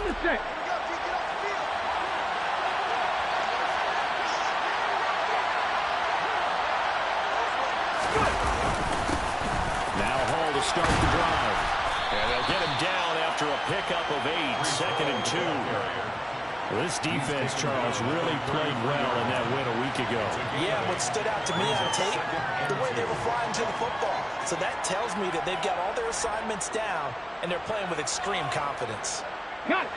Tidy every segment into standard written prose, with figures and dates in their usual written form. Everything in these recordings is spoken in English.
Now Hall to start the drive. And they'll get him down after a pickup of 8, 2nd and 2. Well, this defense, Charles, really played well in that win a week ago. Yeah, what stood out to me on tape, the way they were flying to the football. So that tells me that they've got all their assignments down, and they're playing with extreme confidence.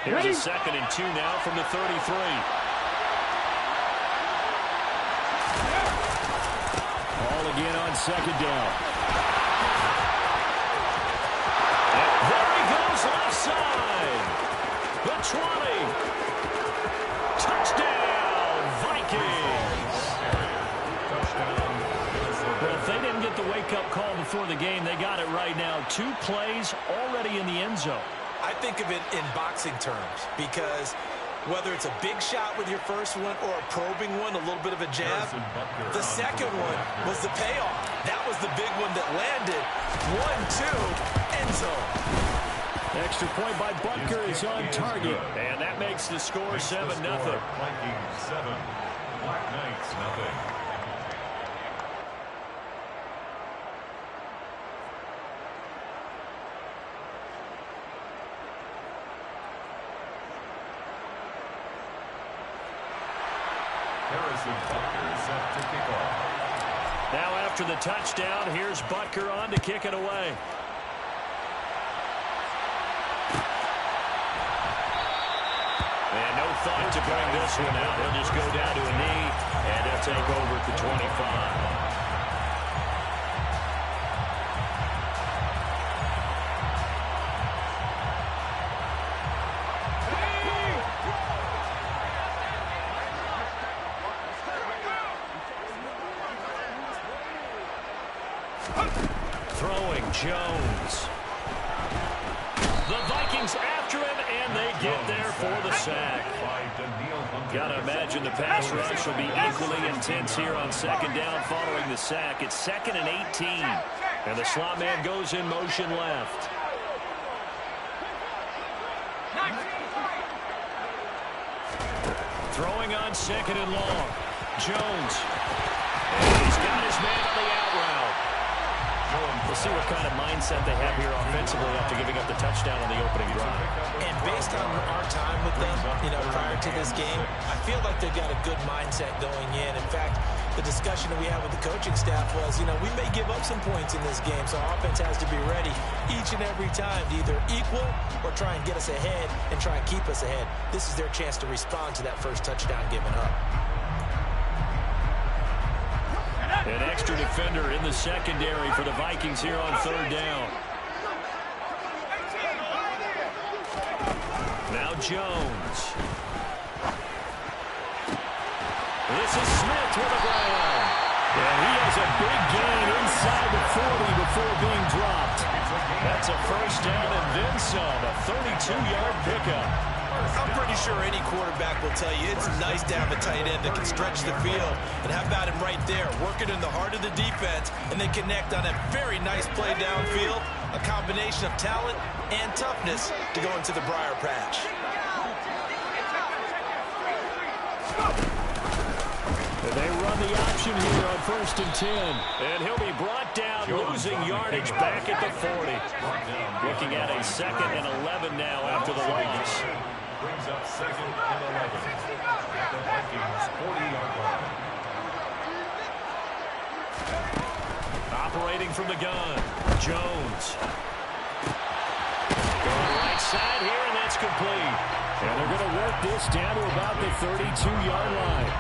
Here's a 2nd and 2 now from the 33. Ball again on 2nd down. And there he goes left side. The 20. Touchdown, Vikings. Well, if they didn't get the wake-up call before the game, they got it right now. 2 plays already in the end zone. I think of it in boxing terms because whether it's a big shot with your first one or a probing one, a little bit of a jab, the second one was the payoff. That was the big one that landed. 1-2, end zone. Extra point by Butker is on target, and that makes the score 7-0. Vikings 7, Black Knights 0. Harrison Butker set to kick off. Now after the touchdown, here's Butker on to kick it away. And no thought to bring this one out. He'll just go down to a knee, and he'll take over at the 25. Throwing Jones. The Vikings after him, and they get there for the sack. Gotta imagine the pass rush will be equally intense here on 2nd down following the sack. It's 2nd and 18, and the slot man goes in motion left. Throwing on 2nd and long. Jones. And he's got his man on the out route. We'll see what kind of mindset they have here offensively after giving up the touchdown on the opening drive. And based on our time with them, prior to this game, I feel like they've got a good mindset going in. In fact, the discussion that we had with the coaching staff was, we may give up some points in this game, so our offense has to be ready each and every time to either equal or try and get us ahead and try and keep us ahead. This is their chance to respond to that first touchdown given up. An extra defender in the secondary for the Vikings here on 3rd down. Now Jones. This is Smith with a ground. And he has a big gain inside the 40 before being dropped. That's a 1st down and then some. A 32-yard pickup. I'm pretty sure any quarterback will tell you it's nice to have a tight end that can stretch the field. And how about him right there, working in the heart of the defense, and they connect on a very nice play downfield, a combination of talent and toughness to go into the briar patch. They run the option here on 1st and 10. And he'll be brought down, losing yardage back at the 40. Looking at a 2nd and 11 now after the loss. Brings up 2nd and 11. At the Vikings 40-yard line. Operating from the gun, Jones. Going right side here, and that's complete. And they're going to work this down to about the 32-yard line.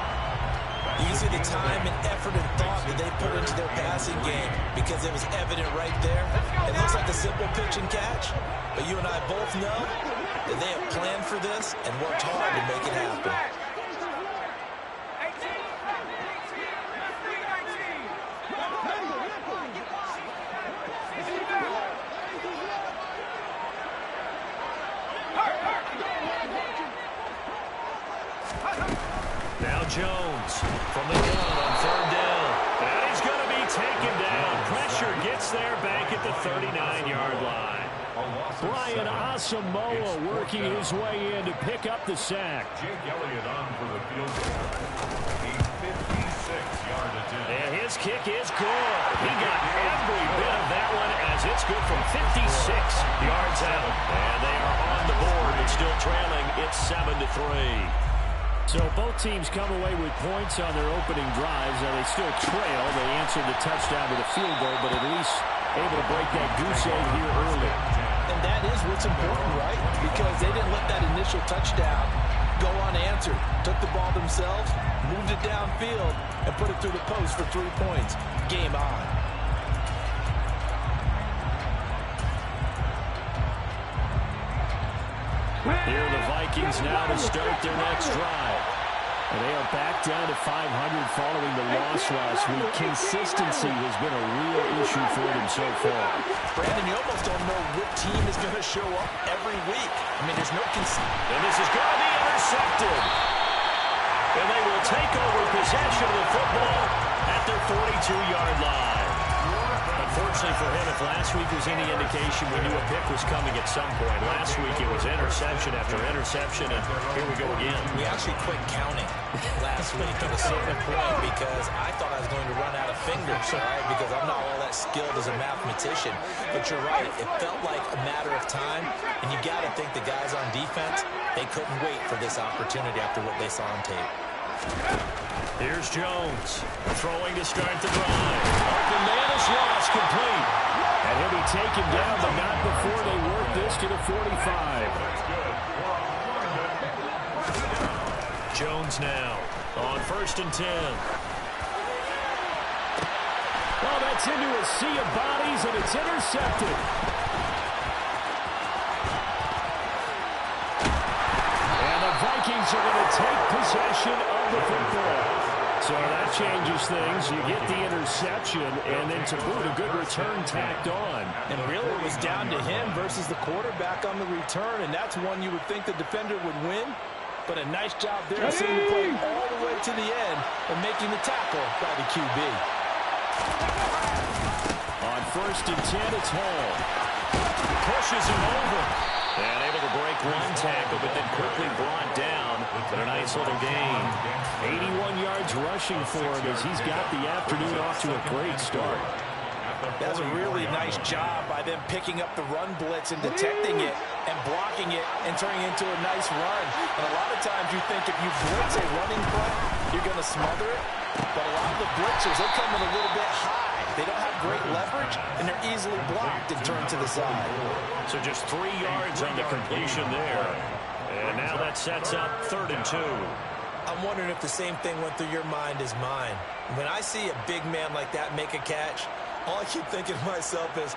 You see the time and effort and thought that they put into their passing game because it was evident right there. It looks like a simple pitch and catch, but you and I both know that they have planned for this and worked hard to make it happen. Now Jones from the gun on 3rd down. And he's going to be taken down. Pressure gets there back at the 39-yard line. Brian Asamoah working his way in to pick up the sack. Jake Elliott on for the field goal. A 56-yard attempt. And his kick is good. He got every bit of that one as it's good from 56 yards out. And they are on the board and still trailing. It's 7-3. So both teams come away with points on their opening drives. Now they still trail. They answered the touchdown with a field goal, but at least able to break that goose egg here early. And that is what's important, right? Because they didn't let that initial touchdown go unanswered. Took the ball themselves, moved it downfield, and put it through the post for 3 points. Game on. Here are the Vikings now to start their next drive. And they are back down to 500 following the loss last week. Consistency has been a real issue for them so far. Brandon, you almost don't know what team is going to show up every week. I mean, there's no consistency. And this is going to be intercepted. And they will take over possession of the football at their 42-yard line. Unfortunately for him, if last week was any indication, we knew a pick was coming at some point. Last week it was interception after interception, and here we go again. We actually quit counting last week at a certain point because I thought I was going to run out of fingers, all right, because I'm not all that skilled as a mathematician. But you're right, it felt like a matter of time, and you got to think the guys on defense, they couldn't wait for this opportunity after what they saw on tape. Here's Jones throwing to start the drive. Open man is lost, complete. And he'll be taken down, but not before they work this to the 45. Jones now on 1st and 10. Well, that's into a sea of bodies, and it's intercepted. And the Vikings are going to take possession of the football. So that changes things. You get the interception, and then to boot, a good return tacked on. And really, it was down to him versus the quarterback on the return, and that's one you would think the defender would win. But a nice job there of seeing the play all the way to the end and making the tackle by the QB. On 1st and 10, it's Hall. Pushes him over. And able to break one tackle, but then quickly brought down. But a nice little gain. 81 yards rushing for him as he's got the afternoon off to a great start. That's a really nice job by them picking up the run blitz and detecting it and blocking it and turning it into a nice run. And a lot of times you think if you blitz a running play, you're going to smother it. But a lot of the blitzers, they come in a little bit high. They don't have great leverage, and they're easily blocked and turned to the side. So just 3 yards on the completion there. And now that sets up 3rd and 2. I'm wondering if the same thing went through your mind as mine. When I see a big man like that make a catch, all I keep thinking to myself is,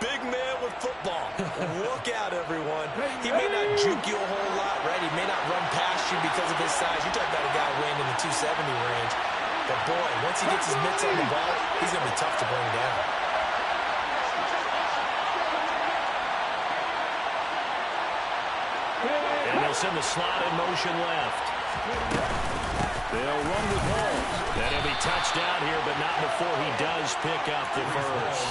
big man with football. Look out, everyone. He may not juke you a whole lot, right? He may not run past you because of his size. You're talking about a guy weighing in the 270 range. But, boy, once he gets his mitts on the ball, he's going to be tough to bring down. And they'll send the slot in motion left. They'll run with Hall. And he'll be touched down here, but not before he does pick up the first.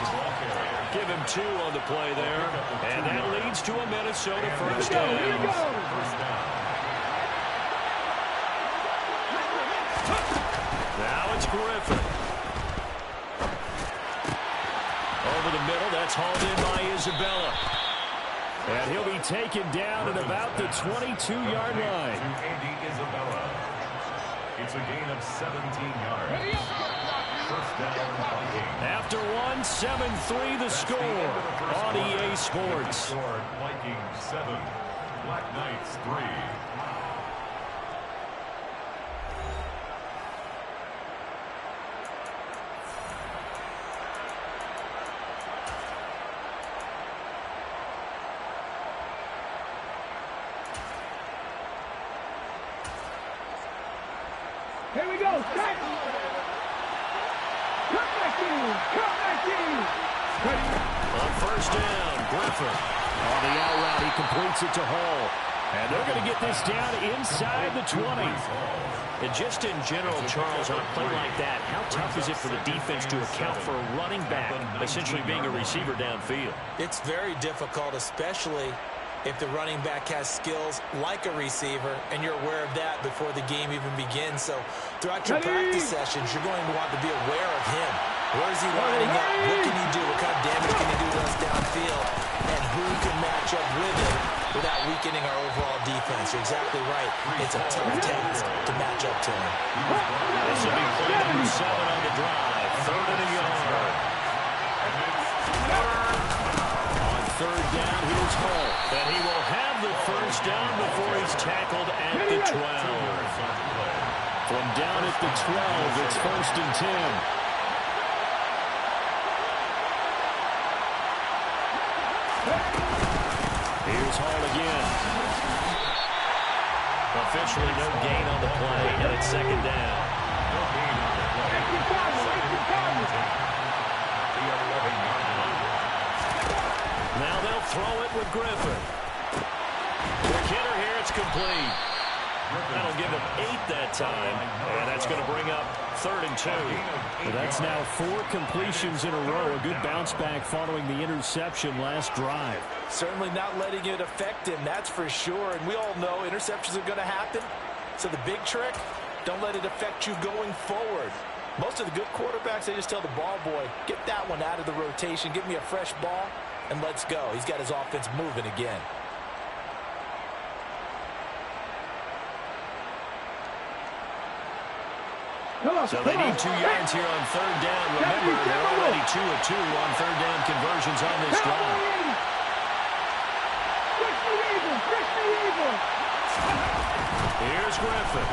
Give him 2 on the play there. And that leads to a Minnesota first down. Now it's Griffin. Over the middle, that's hauled in by Isabella. And he'll be taken down at about the 22-yard line. Andy Isabella. It's a gain of 17 yards. First down, Vikings. After one, 7-3 the score on EA Sports. Vikings 7, Black Knights 3. Here we go. Cut back in. On first down, Griffin. On the out route, he completes it to Hall. And they're going to get this down inside the 20. And just in general, Charles, on a play like that, how tough is it for the defense to account for a running back essentially being a receiver downfield? It's very difficult, especially if the running back has skills like a receiver, and you're aware of that before the game even begins. So throughout your practice sessions, you're going to want to be aware of him. Where is he lining up? What can he do? What kind of damage can he do to us downfield? And who can match up with him without weakening our overall defense? You're exactly right. It's a tough task to match up to him. This will be play number 7 on the drive. 3rd and a yard. On 3rd down, here's Hall. And he will have the first down before he's tackled at the 12. From down at the 12, it's 1st and 10. Here's Hall again. Officially no gain on the play, and it's 2nd down. No gain on the play. 2nd down. The 11-yard line. Now they'll throw it with Griffin. Quick hitter here, it's complete. That'll give him 8 that time, and that's going to bring up 3rd and 2. Well, that's now 4 completions in a row. A good bounce back following the interception last drive. Certainly not letting it affect him, that's for sure. And we all know interceptions are going to happen. So the big trick, don't let it affect you going forward. Most of the good quarterbacks, they just tell the ball boy, get that one out of the rotation, give me a fresh ball, and let's go. He's got his offense moving again. So they need 2 yards here on 3rd down. Remember, they're already 2 of 2 on 3rd down conversions on this drive. Here's Griffin.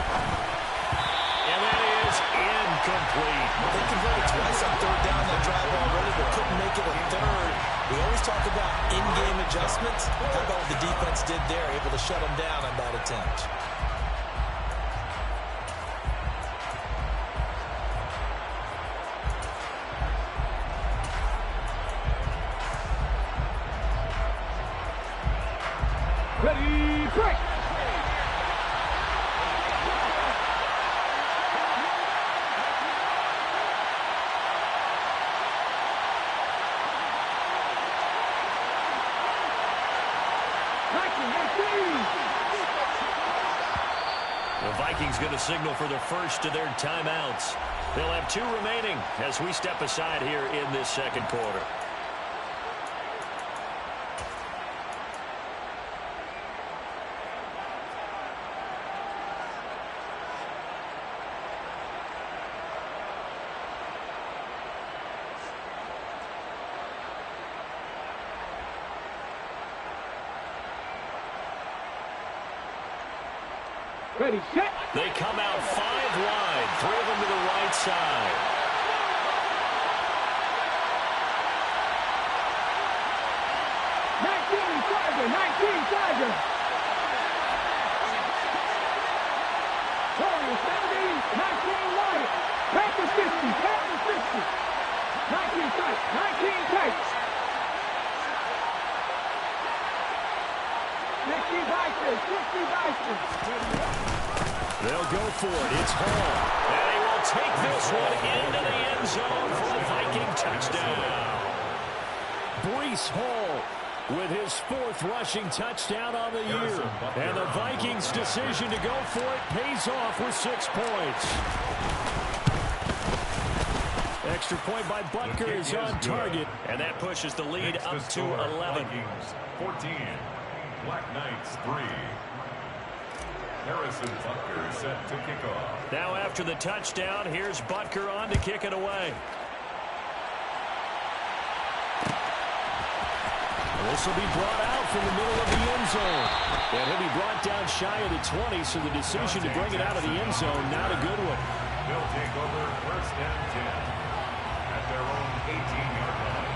And that is incomplete. They converted twice on 3rd down that drive already, but couldn't make it a 3rd. We always talk about in-game adjustments. How about what the defense did there, able to shut them down on that attempt. Ready, break! The Vikings going to signal for the first of their timeouts. They'll have 2 remaining as we step aside here in this 2nd quarter. Ready, set. They come out 5 wide, 3 of them to the right side. Tiger. Warrior 17, 19 Wyatt. Panthers 50, Panthers 50. 19 tight, 19 tight. 50 Vikings, 50 Vikings. They'll go for it. It's Hall. And he will take this one into the end zone for a Viking touchdown. Breece Hall with his 4th rushing touchdown on the year. And the Vikings' decision to go for it pays off with 6 points. Extra point by Butker is on target. And that pushes the lead up to 11. Vikings 14, Black Knights 3. Harrison Butker is set to kick off. Now after the touchdown, here's Butker on to kick it away. This will be brought out from the middle of the end zone. And he'll be brought down shy of the 20, so the decision to bring it out of the end zone, not a good one. They'll take over 1st and 10 at their own 18-yard line.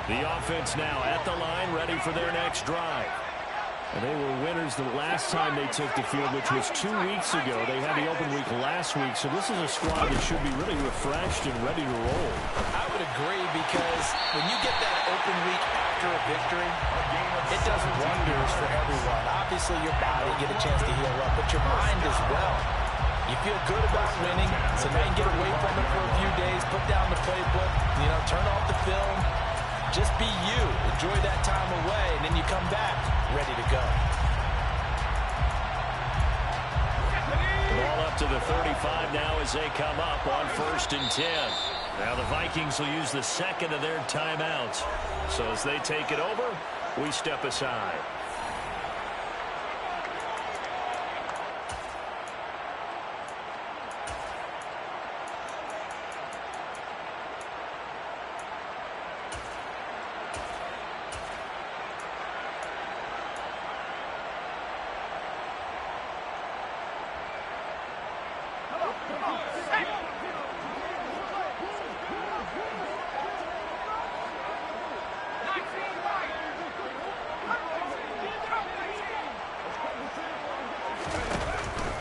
The offense now at the line, ready for their next drive. And they were winners the last time they took the field, which was 2 weeks ago. They had the open week last week, so this is a squad that should be really refreshed and ready to roll. I would agree, because when you get that open week after a victory, it does wonders for everyone. Obviously, your body, get a chance to heal up, but your mind as well. You feel good about winning, so now you can get away from it for a few days, put down the playbook, turn off the film. Just be you. Enjoy that time away, and then you come back ready to go. Ball up to the 35 now as they come up on 1st and 10. Now the Vikings will use the second of their timeouts. So as they take it over, we step aside.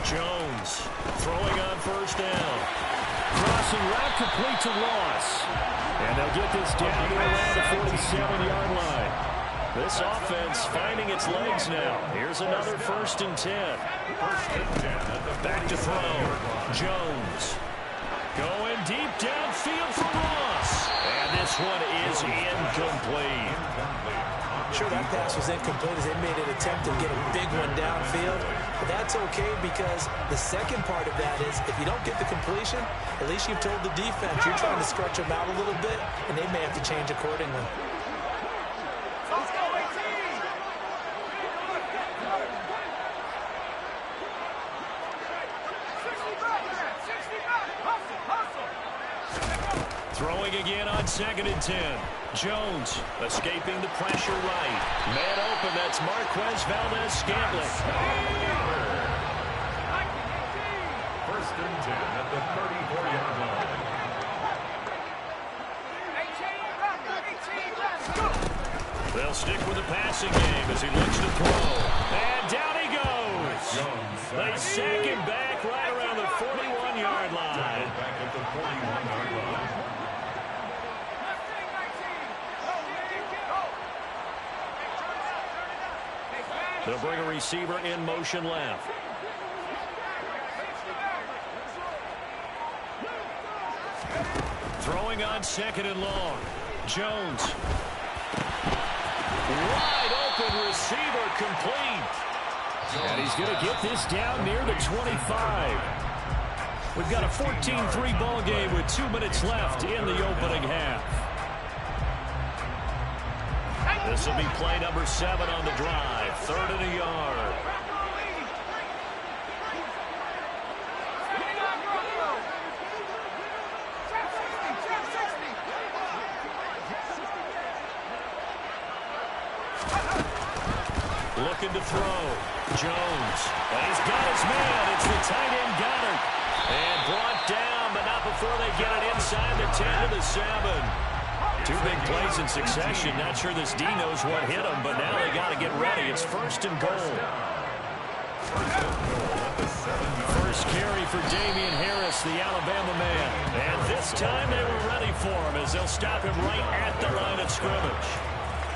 Jones throwing on 1st down. Crossing route complete to Ross. And they'll get this down to around the 47-yard line. This offense finding its legs now. Here's another 1st and 10. Back to throw. Jones going deep downfield for Ross. And this one is incomplete. Sure, that pass was incomplete as they made an attempt to get a big one downfield. But that's okay, because the second part of that is if you don't get the completion, at least you've told the defense you're trying to stretch them out a little bit, and they may have to change accordingly. Throwing again on 2nd and 10. Jones escaping the pressure right. Man open, that's Marquez Valdes-Scantling. 1st and 10 at the 34-yard line. They'll stick with the passing game as he looks to throw. And down he goes. They sack him back right around the 41-yard line. Back at the 41-yard line. They'll bring a receiver in motion left. Throwing on 2nd and long. Jones. Wide open receiver, complete. And he's going to get this down near the 25. We've got a 14-3 ball game with 2 minutes left in the opening half. This will be play number 7 on the drive. 3rd and a yard. Looking to throw. Jones. And he's got his man. It's the tight end Goddard. And brought down, but not before they get it inside the 10 to the 7. 2 big plays in succession. Not sure this D knows what hit him, but now they got to get ready. It's 1st and goal. First carry for Damian Harris, the Alabama man. And this time they were ready for him as they'll stop him right at the line of scrimmage.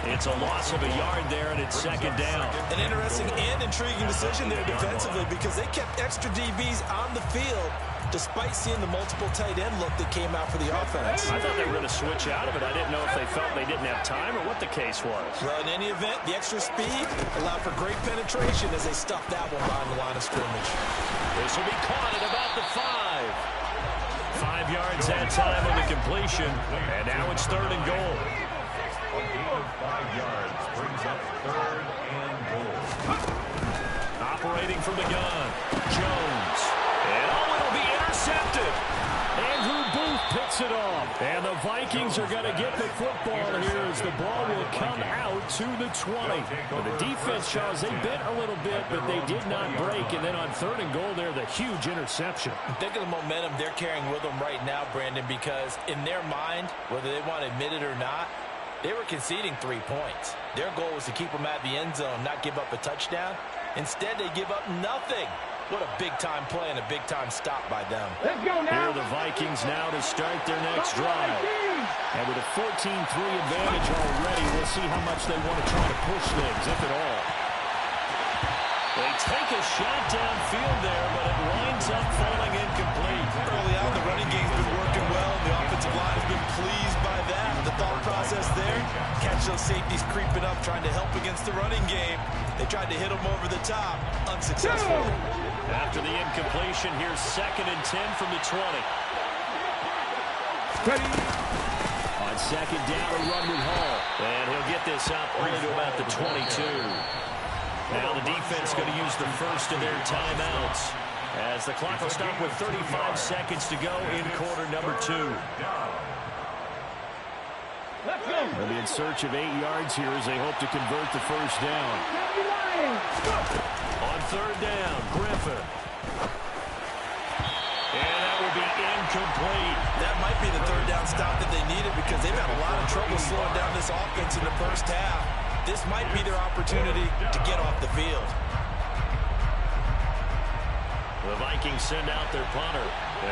It's a loss of a yard there, and it's 2nd down. An interesting and intriguing decision there defensively, because they kept extra DBs on the field despite seeing the multiple tight end look that came out for the offense. I thought they were going to switch out of it. I didn't know if they felt they didn't have time or what the case was. Well, in any event, the extra speed allowed for great penetration as they stuffed that one behind the line of scrimmage. This will be caught at about the 5. 5 yards that time on the completion, and now it's 3rd and goal. A gain of 5 yards brings up 3rd and goal. Operating from the gun, Jones. And it'll be intercepted. Andrew Booth picks it off. And the Vikings are going to get the football here as the ball will come out to the 20. But the defense, Charles, they bit a little bit, but they did not break. And then on 3rd and goal there, the huge interception. Think of the momentum they're carrying with them right now, Brandon, because in their mind, whether they want to admit it or not, They were conceding 3 points. Their goal was to keep them at the end zone, not give up a touchdown. Instead, they give up nothing. What a big-time play and a big-time stop by them. Let's go now. Here are the Vikings now to start their next drive. And with a 14-3 advantage already, we'll see how much they want to try to push things, if at all. They take a shot downfield there, but it winds up falling incomplete. Early on, the running game's been working well, and the offensive line has been pleased by that. The thought process there, catch those safeties creeping up, trying to help against the running game. They tried to hit them over the top, unsuccessful. After the incompletion, here's 2nd and 10 from the 20. Ready. On 2nd down, a run with Hall. And he'll get this up only to about the 22. Now the defense going to use the first of their timeouts, as the clock will stop with 35 seconds to go in quarter number 2. They'll be in search of 8 yards here as they hope to convert the first down. On 3rd down, Griffin. And that will be incomplete. That might be the 3rd down stop that they needed, because they've had a lot of trouble slowing down this offense in the first half. This might be their opportunity to get off the field. The Vikings send out their punter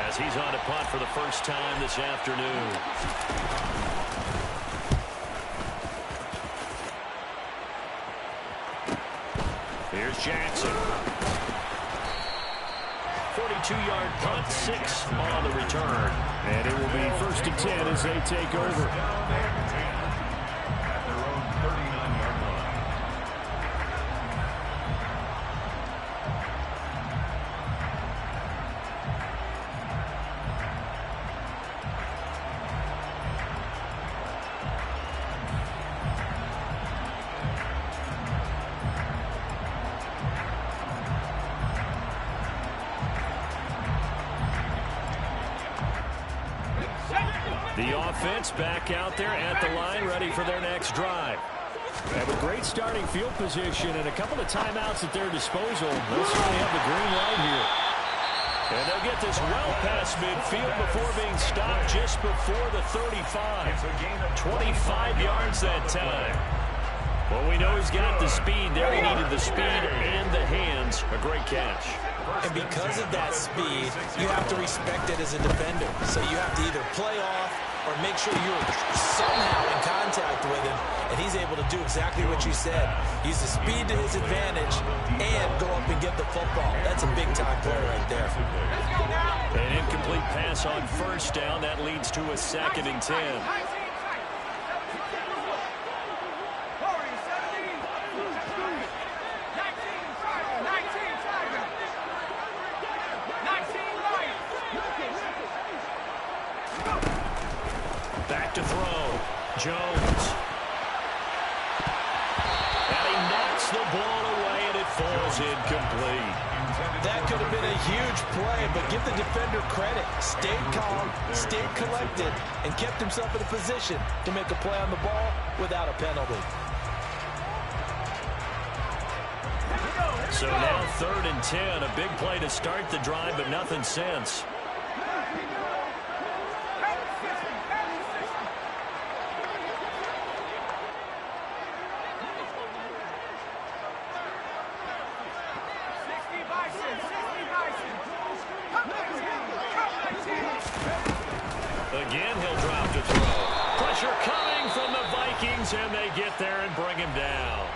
as he's on to punt for the first time this afternoon. Here's Jackson. 42-yard punt, 6 on the return. And it will be 1st and 10 as they take over. The offense back out there at the line, ready for their next drive. They have a great starting field position and a couple of timeouts at their disposal. They'll certainly have the green light here. And they'll get this well past midfield before being stopped just before the 35. 25 yards that time. Well, we know he's got the speed there. He needed the speed and the hands. A great catch. And because of that speed, you have to respect it as a defender. So you have to either play off or make sure you're somehow in contact with him, and he's able to do exactly what you said. Use the speed to his advantage and go up and get the football. That's a big-time play right there. An incomplete pass on 1st down. That leads to a 2nd and 10. Back to throw. Jones. And he knocks the ball away, and it falls incomplete. That could have been a huge play, but give the defender credit. Stayed calm, stayed collected, and kept himself in a position to make a play on the ball without a penalty. So now 3rd and 10. A big play to start the drive, but nothing since. Again, he'll drop to throw. Pressure coming from the Vikings, and they get there and bring him down.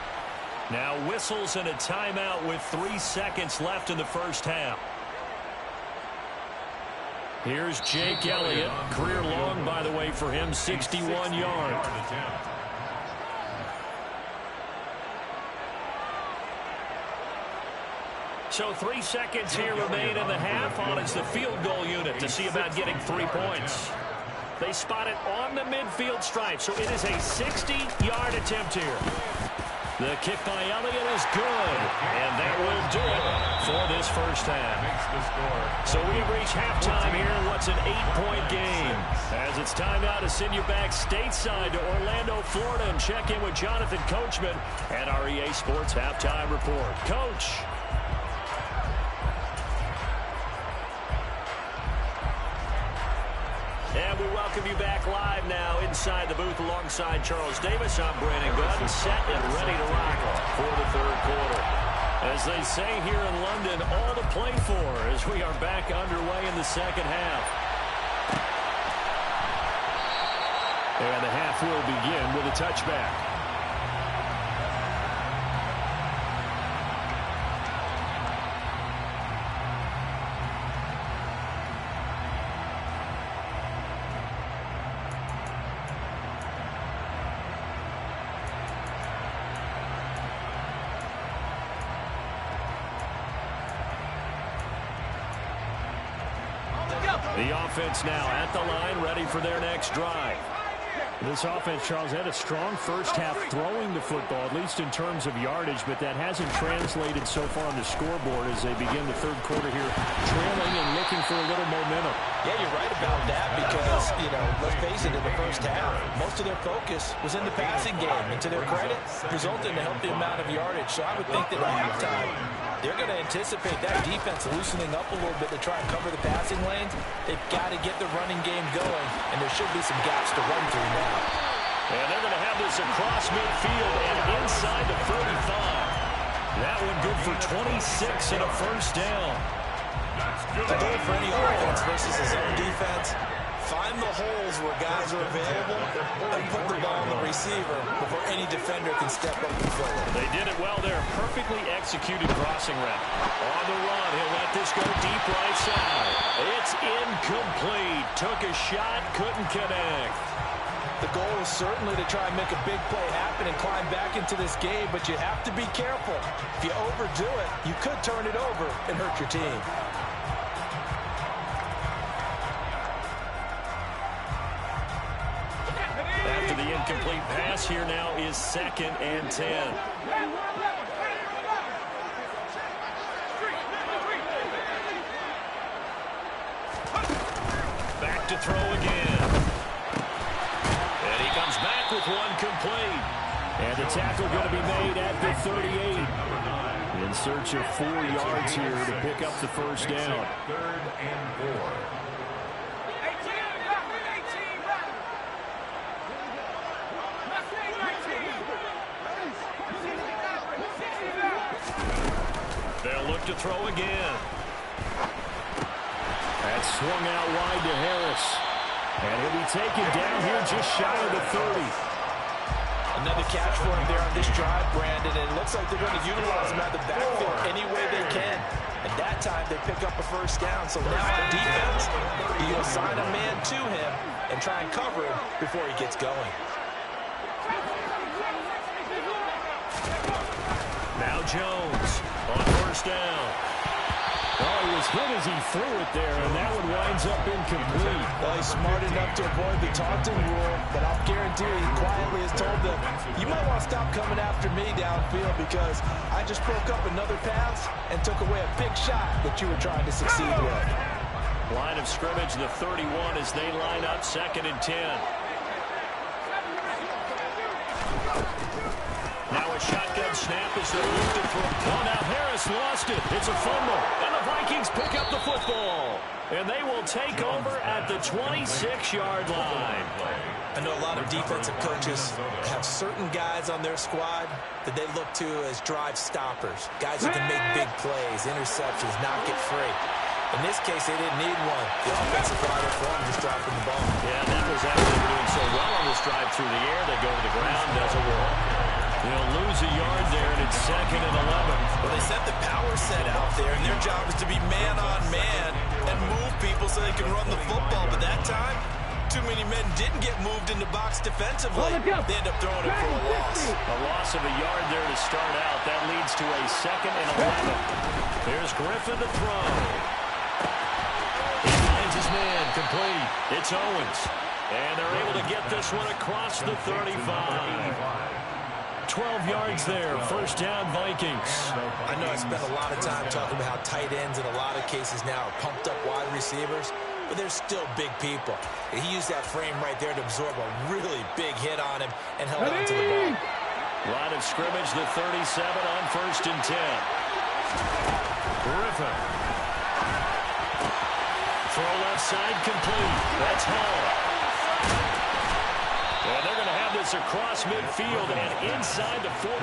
Now whistles and a timeout with 3 seconds left in the first half. Here's Jake Elliott. Career long, by the way, for him, 61 yards. So 3 seconds here remain in the half. On is the field goal unit to see about getting 3 points. They spot it on the midfield stripe, so it is a 60-yard attempt here. The kick by Elliott is good, and that will do it for this first half. So we reach halftime here in what's an 8-point game. As it's time now to send you back stateside to Orlando, Florida, and check in with Jonathan Coachman at our EA Sports Halftime Report. Coach. And we welcome welcome you back live now inside the booth alongside Charles Davis. I'm Brandon Gunn, set and ready to rock for the third quarter. As they say here in London, all to play for as we are back underway in the second half. And the half will begin with a touchback. The offense now at the line, ready for their next drive. This offense, Charles, had a strong first half throwing the football, at least in terms of yardage, but that hasn't translated so far on the scoreboard as they begin the third quarter here, trailing and looking for a little momentum. Yeah, you're right about that because, let's face it, in the first half, most of their focus was in the passing game. And to their credit, resulted in a healthy amount of yardage. So I would think that at halftime, they're going to anticipate that defense loosening up a little bit to try and cover the passing lanes. They've got to get the running game going, and there should be some gaps to run through now. And they're going to have this across midfield and inside the 35. That one good for 26 and a first down. The goal for any offense versus his own defense, find the holes where guys are available and put the ball on the receiver before any defender can step up and fill it. They did it well there. Perfectly executed crossing route. On the run, he'll let this go deep right side. It's incomplete. Took a shot, couldn't connect. The goal is certainly to try and make a big play happen and climb back into this game, but you have to be careful. If you overdo it, you could turn it over and hurt your team. After the incomplete pass, here now is 2nd and 10. Back to throw again. And he comes back with one complete. And the tackle going to be made at the 38. In search of 4 yards here to pick up the first down. 3rd and 4. They'll look to throw again. That's swung out wide to Harris. And he'll be taken down here just shy of the 30. Another catch for him there on this drive, Brandon, and it looks like they're going to utilize him out of the backfield any way they can. And that time they pick up a first down. So now on defense, you assign a man to him and try and cover him before he gets going. Now Jones on first down. Oh, he was hit as he threw it there, and that one winds up incomplete. Well, he's smart enough to avoid the taunting rule, but I'll guarantee he quietly has told them, you might want to stop coming after me downfield because I just broke up another pass and took away a big shot that you were trying to succeed with. Line of scrimmage, the 31 as they line up 2nd and 10. Now a shotgun snap as they look to throw. Oh, now Harris lost it. It's a fumble. And the Vikings pick up the football. And they will take over at the 26-yard line. I know a lot of defensive coaches have certain guys on their squad that they look to as drive stoppers. Guys who can make big plays, interceptions, not get free. In this case, they didn't need one. The offensive line for him just dropping the ball. Yeah, that was after they were doing so well on this drive through the air. They go to the ground, doesn't work. They'll lose a yard there, and it's 2nd and 11. Well, they set the power set out there, and their job is to be man-on-man and move people so they can run the football. But that time, too many men didn't get moved in the box defensively. They end up throwing it for a loss. A loss of a yard there to start out. That leads to a 2nd and 11. There's Griffin to throw. He finds his man complete. It's Owens. And they're able to get this one across the 35. 12 yards there. First down, Vikings. I know I spent a lot of time talking about how tight ends in a lot of cases now are pumped up wide receivers, but they're still big people. And he used that frame right there to absorb a really big hit on him and held on to the ball. Line of scrimmage, the 37 on 1st and 10. Griffin. Throw left side complete. That's Hall. And they're going to have this across midfield and inside the 45.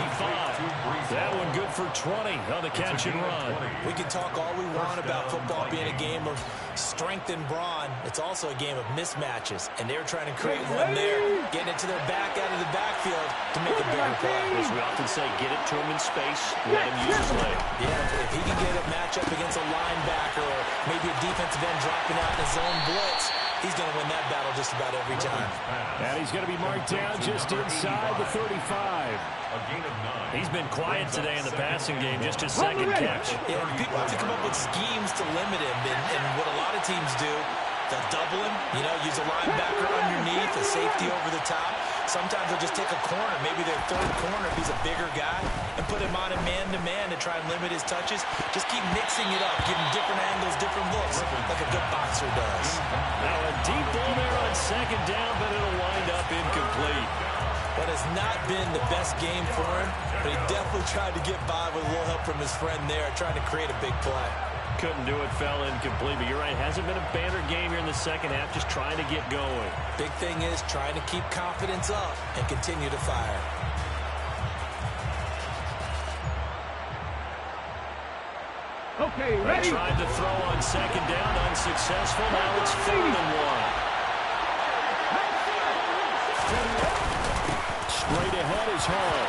That one good for 20 on the catch and run. We can talk all we want about football being a game of strength and brawn. It's also a game of mismatches, and they're trying to create one there, getting it to their back out of the backfield to make a bigger play. As we often say, get it to him in space, let him use his leg. Yeah, if he can get a matchup against a linebacker or maybe a defensive end dropping out in a zone blitz, he's going to win that battle just about every time. And he's going to be marked down just inside the 35. He's been quiet today in the passing game, just his second catch. Yeah, people have to come up with schemes to limit him, and what a lot of teams do, they'll double him, use a linebacker underneath, a safety over the top. Sometimes they'll just take a corner, maybe their third corner if he's a bigger guy, and put him on a man-to-man to try and limit his touches. Just keep mixing it up, give him different angles, different looks, like a good boxer does. Now a deep ball there on second down, but it'll wind up incomplete. But it's not been the best game for him, but he definitely tried to get by with a little help from his friend there, trying to create a big play. Couldn't do it, fell incomplete, but you're right, hasn't been a banner game here in the second half, just trying to get going. Big thing is trying to keep confidence up and continue to fire. Okay, ready? They tried to throw on second down, unsuccessful. Now it's 3rd and 1. Straight ahead is Hall.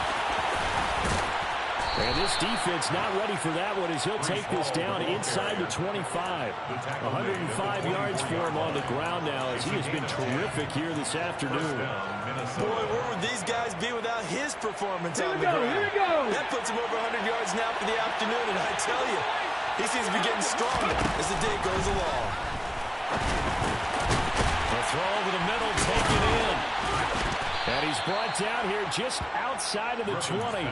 And this defense not ready for that one as he'll take this down inside the 25. 105 yards for him on the ground now as he has been terrific here this afternoon. Boy, where would these guys be without his performance on the ground? Here we go. That puts him over 100 yards now for the afternoon, and I tell you, he seems to be getting stronger as the day goes along. The throw over the middle, taken in. And he's brought down here just outside of the 20.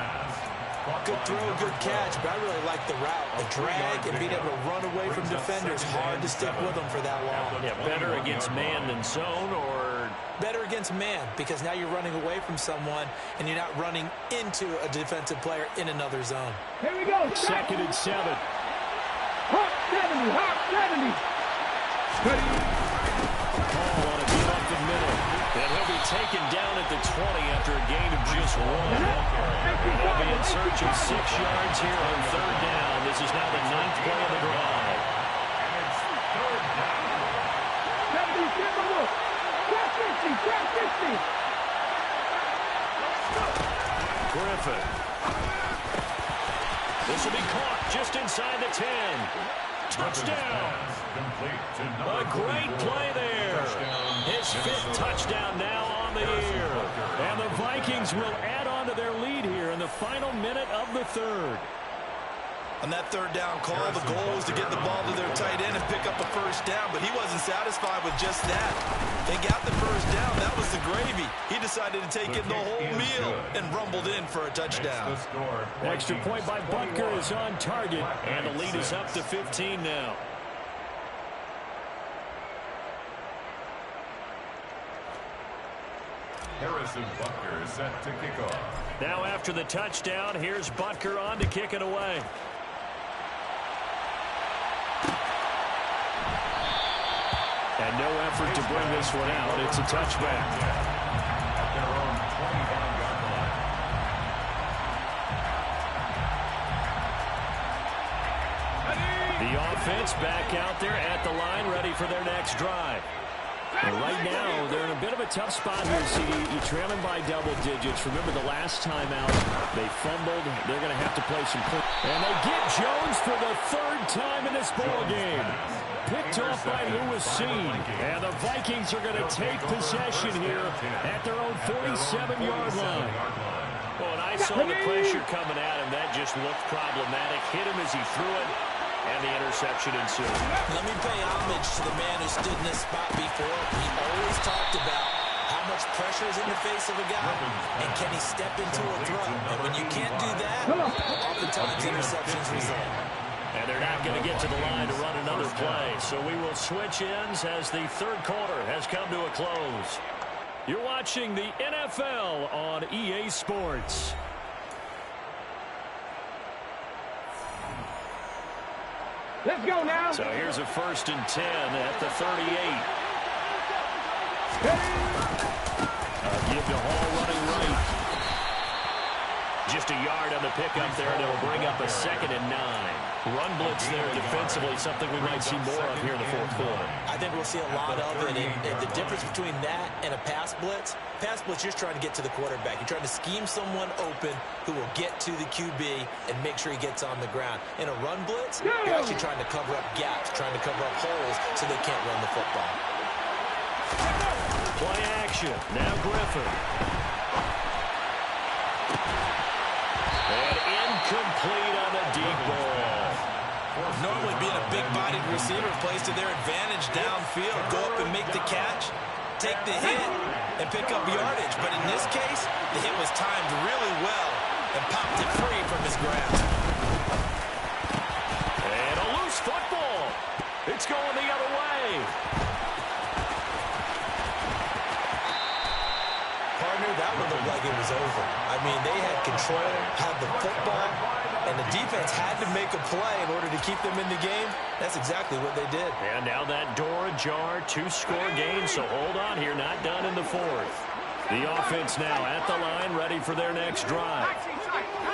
Good throw, good catch, but I really like the route. The drag and being able to run away from defenders, hard to stick with them for that long. Yeah, better against man than zone, or better against man, because now you're running away from someone and you're not running into a defensive player in another zone. Here we go. 2nd and 7. Hot 70, hot 70. Ready? Hall on a deal up the middle. and he'll be taken down at the 20 after a gain of just 1. They'll be in search of 6 yards here on 3rd down. This is now the 9th play of the drive. Griffin. This will be caught just inside the 10. Touchdown. A great play there. His 5th touchdown now on the year. And the Vikings will add on to their lead here in the final minute of the 3rd. On that 3rd down call, the goal was to get the ball to their tight end and pick up a 1st down, but he wasn't satisfied with just that. They got the 1st down. That was the gravy. He decided to take in the whole meal and rumbled in for a touchdown. Extra point by Butker is on target. And the lead is up to 15 now. Harrison Butker is set to kick off. Now after the touchdown, here's Butker on to kick it away. And no effort to bring this one out. It's a touchback. At their own 25-yard line. The offense back out there at the line, ready for their next drive. And right now, they're in a bit of a tough spot here, CD. You're trailing by double digits. Remember the last time out, they fumbled. They're going to have to play some quick. And they get Jones for the 3rd time in this ball game. Picked off by Lewis Cine. And the Vikings are going to take possession here at their own 47-yard line. Well, and I saw the pressure coming at him. That just looked problematic. Hit him as he threw it. And the interception ensued. Let me pay homage to the man who stood in this spot before. He always talked about how much pressure is in the face of a guy, and can he step into a throw. And when you can't do that, oftentimes interceptions result. And they're not going to get to the line to run another play. So we will switch ends as the 3rd quarter has come to a close. You're watching the NFL on EA Sports. Let's go now. So here's a 1st and 10 at the 38. give to Hall running right. Just a yard on the pickup there, and it'll bring up a 2nd and 9. Run blitz there defensively, something we might see more of here in the fourth quarter. I think we'll see a lot of it, and the difference between that and a pass blitz, you're trying to get to the quarterback. You're trying to scheme someone open who will get to the QB and make sure he gets on the ground. In a run blitz, you're actually trying to cover up gaps, trying to cover up holes so they can't run the football. Play action. Now Griffin. And incomplete on the deep ball. Normally being a big-bodied receiver plays to their advantage downfield. Go up and make the catch, take the hit, and pick up yardage. But in this case, the hit was timed really well and popped it free from his grasp. And a loose football. It's going the other way. Partner, that one looked like it was over. I mean, they had control, had the football, and the defense had to make a play in order to keep them in the game. That's exactly what they did. And now that door ajar, 2-score game, so hold on here, not done in the fourth. The offense now at the line, ready for their next drive.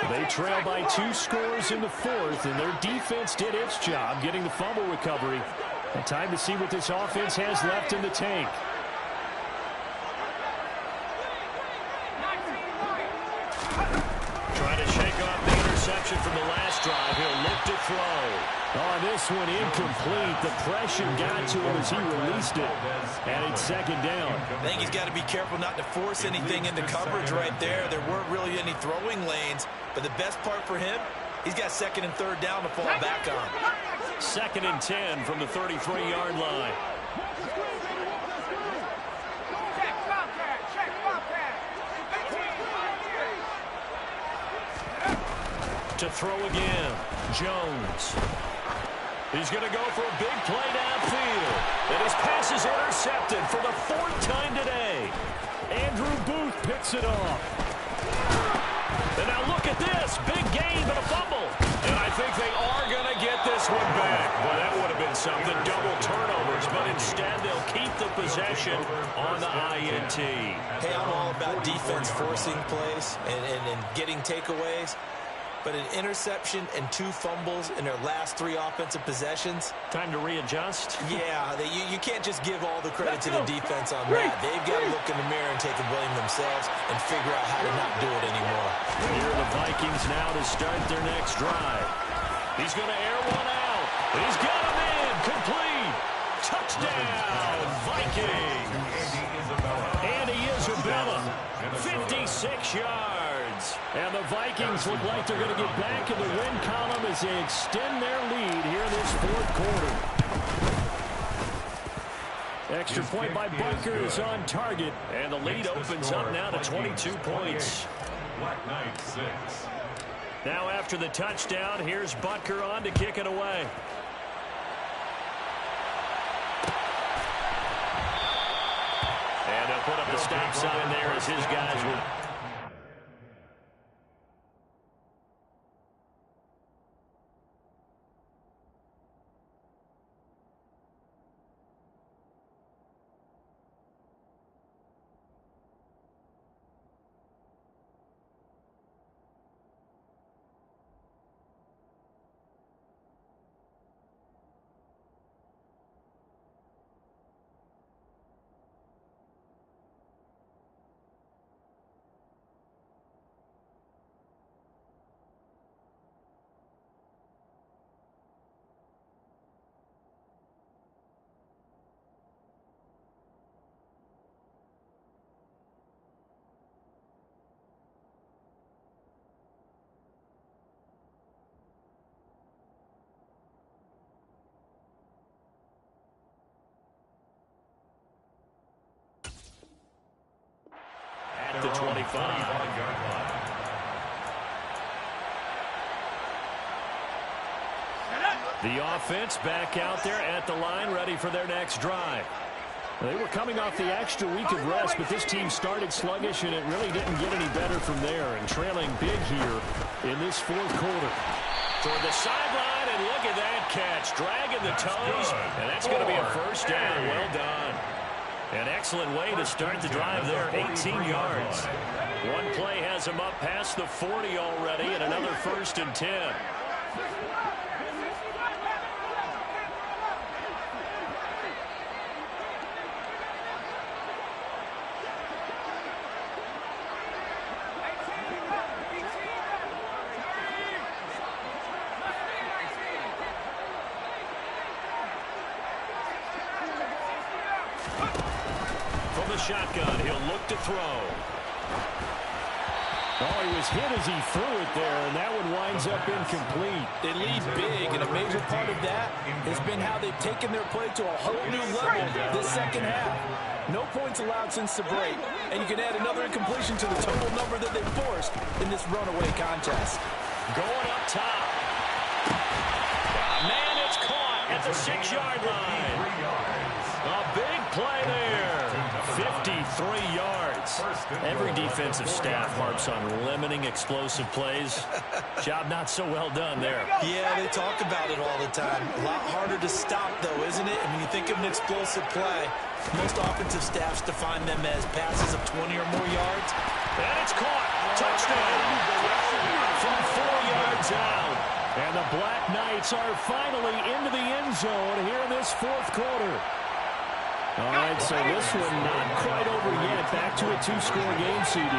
They trail by 2 scores in the fourth, and their defense did its job getting the fumble recovery. And time to see what this offense has left in the tank. Trying to shake off the interception from the last drive. He'll look to throw. Oh, this one incomplete. The pressure got to him as he released it. And it's 2nd down. I think he's got to be careful not to force anything into coverage right there. There weren't really any throwing lanes. But the best part for him, he's got 2nd and 3rd down to fall back on. 2nd and 10 from the 33-yard line. To throw again, Jones. He's going to go for a big play downfield. And his pass is intercepted for the 4th time today. Andrew Booth picks it off. And now look at this. Big gain, but a fumble. And I think they are going to get this one back. Well, that would have been something. Double turnovers, but instead they'll keep the possession on the INT. Hey, I'm all about defense forcing plays and getting takeaways. But an interception and 2 fumbles in their last 3 offensive possessions. Time to readjust. Yeah, you can't just give all the credit to the defense on that. They've got to look in the mirror and take the blame themselves and figure out how to not do it anymore. Here are the Vikings now to start their next drive. He's going to air one out. He's got him in. Complete. Touchdown, Vikings. Andy Isabella, 56 yards. And the Vikings look like they're going to get back in the win column as they extend their lead here in this 4th quarter. Extra point by Butker is on target. And the lead opens up now to 22 points. Black Knight 6. Now after the touchdown, here's Butker on to kick it away. And they'll put up the stop sign there as his guys will. The 25. The offense back out there at the line, ready for their next drive. They were coming off the extra week of rest, but this team started sluggish, and it really didn't get any better from there, and trailing big here in this 4th quarter. Toward the sideline, and look at that catch. Dragging the toes, and that's going to be a 1st down. Well done. An excellent way to start the drive there, 18 yards. One play has him up past the 40 already, and another 1st and 10. Shotgun, he'll look to throw. Oh, he was hit as he threw it there, and that one winds up incomplete. They lead big, and a major part of that has been how they've taken their play to a whole new level this second half. No points allowed since the break, and you can add another incompletion to the total number that they forced in this runaway contest. Going up top. Man, it's caught at the 6-yard line. A big play there. 53 yards. Every defensive staff harps on limiting explosive plays. Job not so well done there. Yeah, they talk about it all the time. A lot harder to stop, though, isn't it? And when you think of an explosive play, most offensive staffs define them as passes of 20 or more yards. And it's caught. Touchdown. From 4 yards out. And the Black Knights are finally into the end zone here in this 4th quarter. All right, so this one not quite over yet. Back to a 2-score game, CD.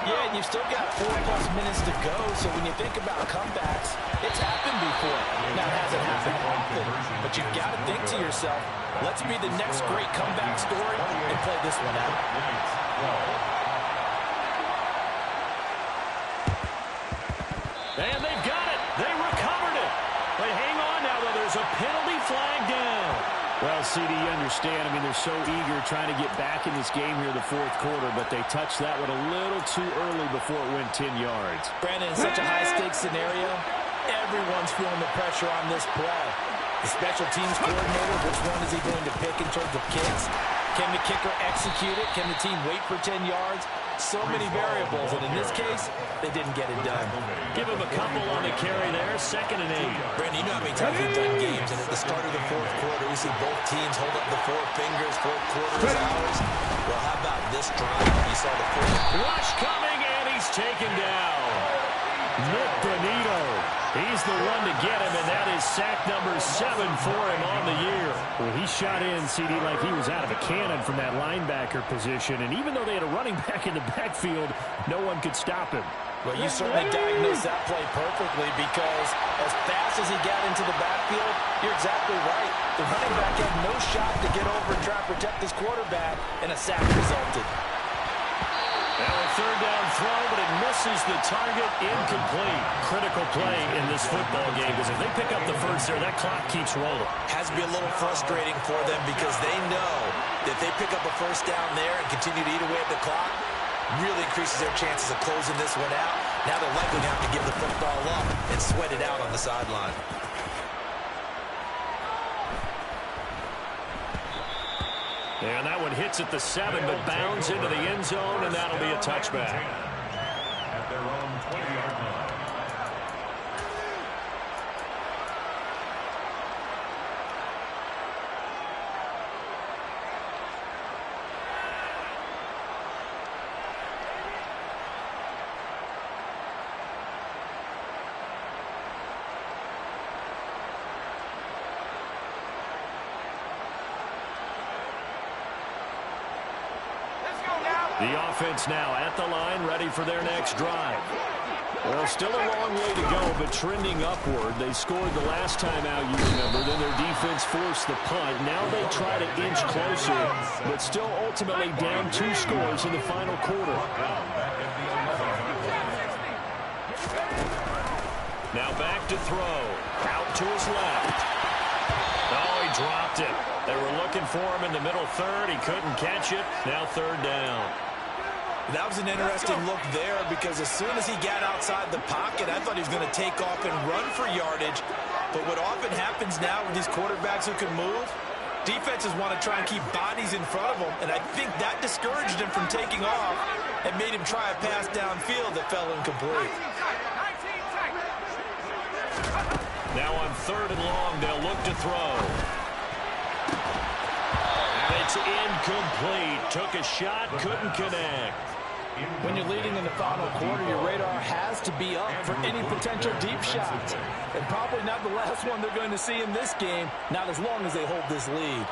Yeah, and you've still got 4+ minutes to go, so when you think about comebacks, it's happened before. Now, it hasn't happened often, but you've got to think to yourself, let's be the next great comeback story and play this one out. And they've got it. They recovered it. But hang on now, though. There's a penalty flag down. Well, CD, you understand. I mean, they're so eager trying to get back in this game here in the 4th quarter, but they touched that one a little too early before it went 10 yards. Brandon, in such a high-stakes scenario, everyone's feeling the pressure on this play. The special teams coordinator, which one is he going to pick in terms of kicks? Can the kicker execute it? Can the team wait for 10 yards? So many variables, and in this case, they didn't get it done. Give him a couple on the carry there, 2nd and 8. Brandon, you know how many times we've done games, and at the start of the 4th quarter, we see both teams hold up the 4 fingers, 4th quarter is ours. Well, how about this drive? You saw the 4th. Rush coming, and he's taken down. Nick Bonito. He's the one to get him, and that is sack number 7 for him on the year. Well, he shot in, CD, like he was out of a cannon from that linebacker position. And even though they had a running back in the backfield, no one could stop him. Well, you certainly diagnosed that play perfectly because as fast as he got into the backfield, you're exactly right. The running back had no shot to get over and try to protect his quarterback, and a sack resulted. Now a 3rd down throw, but it misses the target, incomplete. Critical play in this football game because if they pick up the 1st there, that clock keeps rolling. Has to be a little frustrating for them because they know that if they pick up a 1st down there and continue to eat away at the clock, really increases their chances of closing this one out. Now they're likely to have to give the football up and sweat it out on the sideline. And that one hits at the 7, but bounds into the end zone, and that'll be a touchback. At their own 20-yard line. The offense now at the line, ready for their next drive. Well, still a long way to go, but trending upward. They scored the last time out, you remember. Then their defense forced the punt. Now they try to inch closer, but still ultimately down 2 scores in the final quarter. Now back to throw. Out to his left. Oh, he dropped it. They were looking for him in the middle 3rd. He couldn't catch it. Now 3rd down. That was an interesting look there because as soon as he got outside the pocket, I thought he was going to take off and run for yardage. But what often happens now with these quarterbacks who can move, defenses want to try and keep bodies in front of them, and I think that discouraged him from taking off and made him try a pass downfield that fell incomplete. Now on 3rd and long, they'll look to throw. And it's is incomplete. Took a shot, couldn't connect. When you're leading in the final quarter, your radar has to be up for any potential deep shots. And probably not the last one they're going to see in this game, not as long as they hold this lead.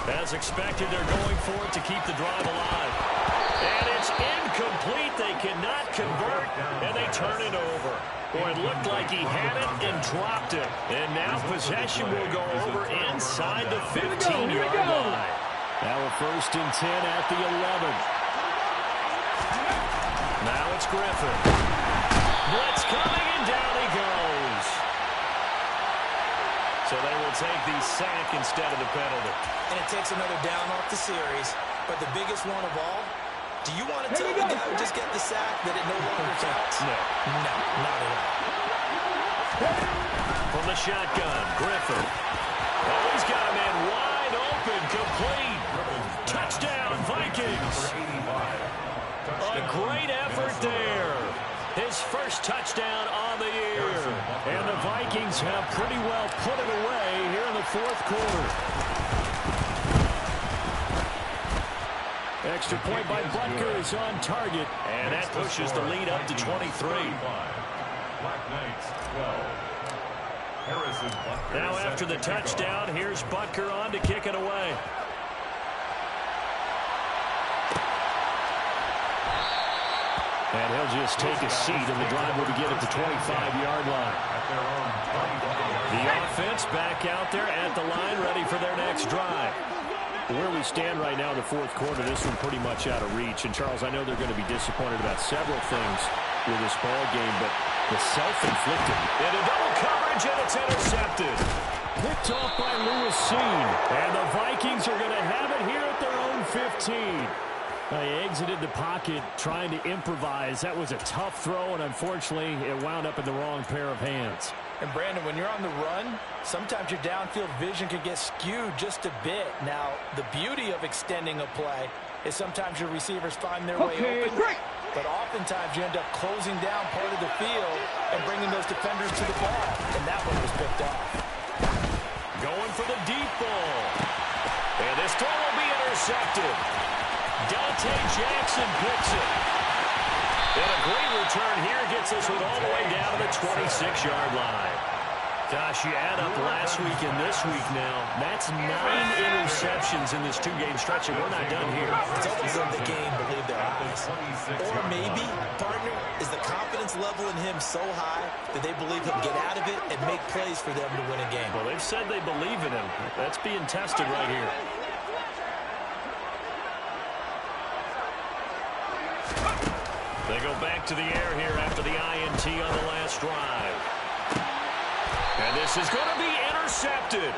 As expected, they're going for it to keep the drive alive. And it's incomplete. They cannot convert, and they turn it over. Boy, it looked like he had it and dropped it. And now possession will go over inside the 15-yard line. Now a 1st and 10 at the 11. Now it's Griffin. Blitz coming, and down he goes. So they will take the sack instead of the penalty. And it takes another down off the series. But the biggest one of all, do you want to tell the guy who just got the sack that it no longer counts? No. No, not at all. From the shotgun, Griffin. Oh, he's got a man wide open, complete. Touchdown, Vikings. A great effort there. His first touchdown on the year. And the Vikings have pretty well put it away here in the 4th quarter. Extra point by Butker is on target. And that pushes the lead up to 23. Black Knights 12. Harrison Butker. Now after the touchdown, here's Butker on to kick it away. And he'll just take a seat, and the drive will begin at the 25-yard line. The offense back out there at the line, ready for their next drive. Where we stand right now in the 4th quarter, this one pretty much out of reach. And, Charles, I know they're going to be disappointed about several things with this ball game, but the self-inflicted. Into double coverage, and it's intercepted. Picked off by Lewis Cine. And the Vikings are going to have it here at their own 15. They exited the pocket trying to improvise. That was a tough throw, and unfortunately, it wound up in the wrong pair of hands. And, Brandon, when you're on the run, sometimes your downfield vision can get skewed just a bit. Now, the beauty of extending a play is sometimes your receivers find their way open. But oftentimes you end up closing down part of the field and bringing those defenders to the ball. And that one was picked off. Going for the deep ball. And this throw will be intercepted. Dante Jackson picks it. And a great return here gets us all the way down to the 26-yard line. Gosh, you add up last week and this week now, that's 9 interceptions in this 2-game stretch, and we're not done here. It's almost like the game believe their eyes. Or maybe, partner, is the confidence level in him so high that they believe he'll get out of it and make plays for them to win a game. Well, they've said they believe in him. That's being tested right here. They go back to the air here after the INT on the last drive. And this is going to be intercepted.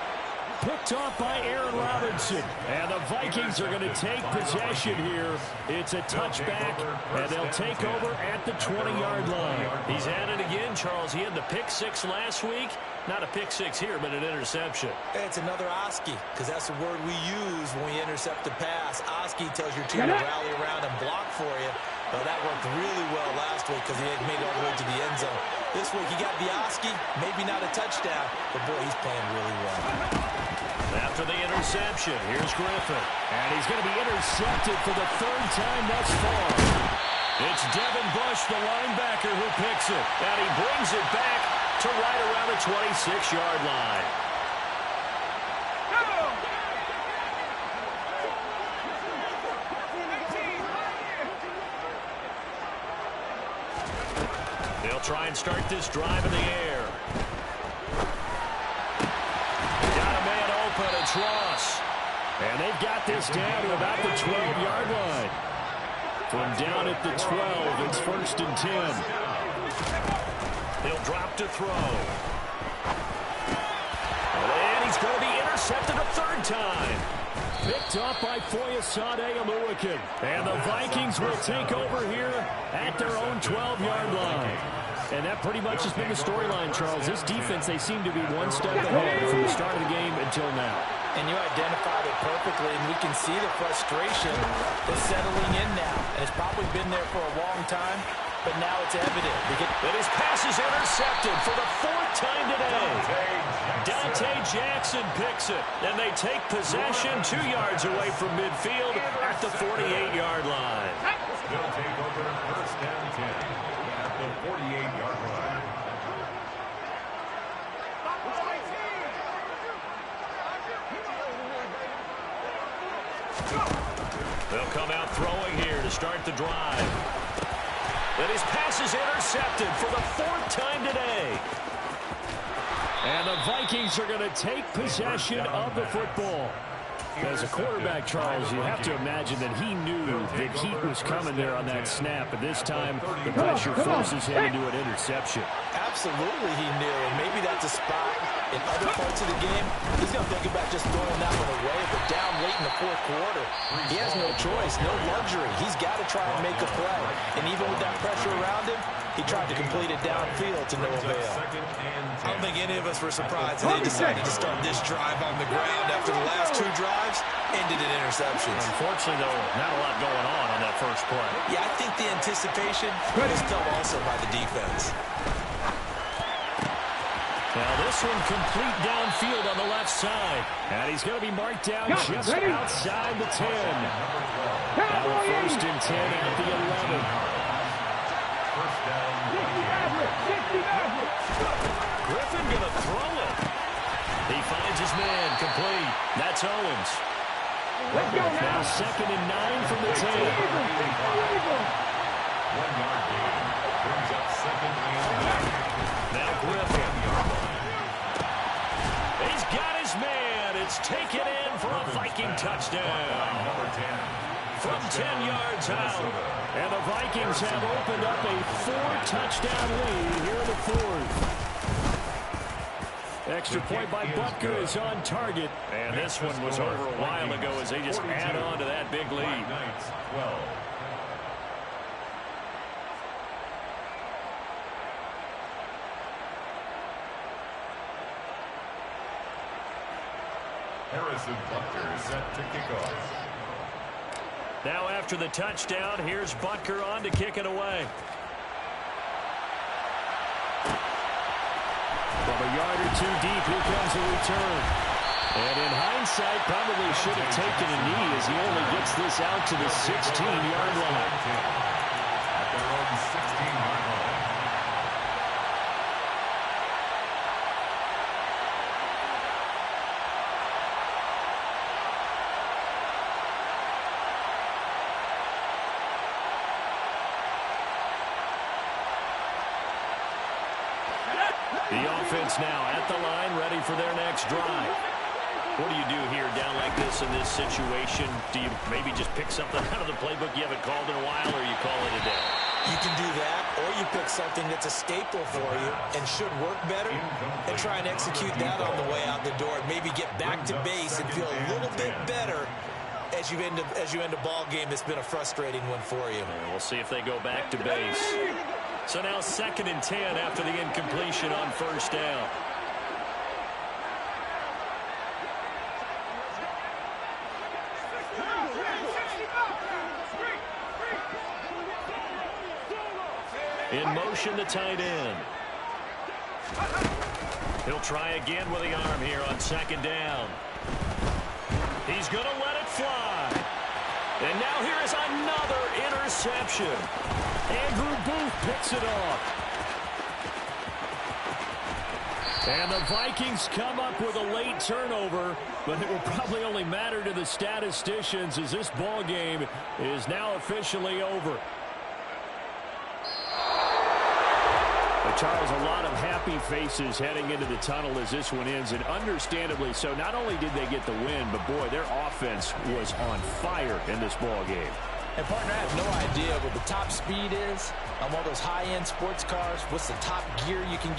Picked off by Aaron Robinson. And the Vikings are going to take possession here. It's a touchback, and they'll take over at the 20-yard line. He's at it again, Charles. He had the pick 6 last week. Not a pick 6 here, but an interception. It's another Oski, because that's the word we use when we intercept a pass. Oski tells your team to rally around and block for you. Well, that worked really well last week because he had made it all the way to the end zone. This week he got the Oski, maybe not a touchdown, but boy, he's playing really well. After the interception, here's Griffin. And he's going to be intercepted for the 3rd time thus far. It's Devin Bush, the linebacker, who picks it. And he brings it back to right around the 26-yard line. They'll try and start this drive in the air. Got a man open. It's Ross. And they've got this down to about the 12-yard line. From down at the 12, it's 1st and 10. He'll drop to throw. And he's going to be intercepted a 3rd time. Picked up by Foyesade Oluwakin. And the Vikings will take over here at their own 12-yard line. And that pretty much has been the storyline, Charles. This defense, they seem to be one step ahead from the start of the game until now. And you identified it perfectly, and we can see the frustration that's settling in now. And it's probably been there for a long time, but now it's evident. And his pass is intercepted for the 4th time today. Dante Jackson picks it, and they take possession 2 yards away from midfield at the 48-yard line. They'll take over 1st and 10 at the 48-yard line. They'll come out throwing here to start the drive. And his pass is intercepted for the 4th time today. And the Vikings are going to take possession of the football. As a quarterback, Charles, you have to imagine that he knew that heat was coming there on that snap. But this time, the pressure forces him into an interception. Absolutely he knew, and maybe that's a spot in other parts of the game. He's going to think about just throwing that one away, but down late in the 4th quarter, he has no choice, no luxury. He's got to try and make a play. And even with that pressure around him, he tried to complete it downfield to no avail. I don't think any of us were surprised that they decided to start this drive on the ground after the last 2 drives ended in interceptions. Unfortunately, though, not a lot going on that first play. Yeah, I think the anticipation was felt also by the defense. Now this one complete downfield on the left side. And he's going to be marked down just outside the 10. Now a 1st and 10 at the 11. Griffin going to throw it. He finds his man complete. That's Owens. Now 2nd and 9 from the 10. 1 yard gain. Brings up 2nd and 9. Now Griffin. He's got his man. It's taken in for a Viking touchdown. Number 10. From 10 yards out. And the Vikings have opened up a 4-touchdown lead here in the 4th. Extra point by Butker is on target. And this one was over a while ago as they just add on to that big lead. Knights 12. Harrison Butker is set to kick off. Now after the touchdown, here's Butker on to kick it away. From a yard or 2 deep, here comes the return. And in hindsight, probably should have taken a knee as he only gets this out to the 16-yard line. At their own 16-yard line. The offense now at the line, ready for their next drive. What do you do here down like this in this situation? Do you maybe just pick something out of the playbook you haven't called in a while, or you call it a day? You can do that, or you pick something that's a staple for you and should work better and try and execute that on the way out the door and maybe get back to base and feel a little bit better as you end a ball game that's been a frustrating one for you. And we'll see if they go back to base. So now 2nd and 10 after the incompletion on 1st down. In motion, the tight end. He'll try again with the arm here on 2nd down. He's going to let it fly. And now here is another interception. Andrew Booth picks it off. And the Vikings come up with a late turnover, but it will probably only matter to the statisticians as this ball game is now officially over. But Charles, a lot of happy faces heading into the tunnel as this one ends, and understandably so. Not only did they get the win, but boy, their offense was on fire in this ball game. And partner, I have no idea what the top speed is on one of those high-end sports cars. What's the top gear you can get?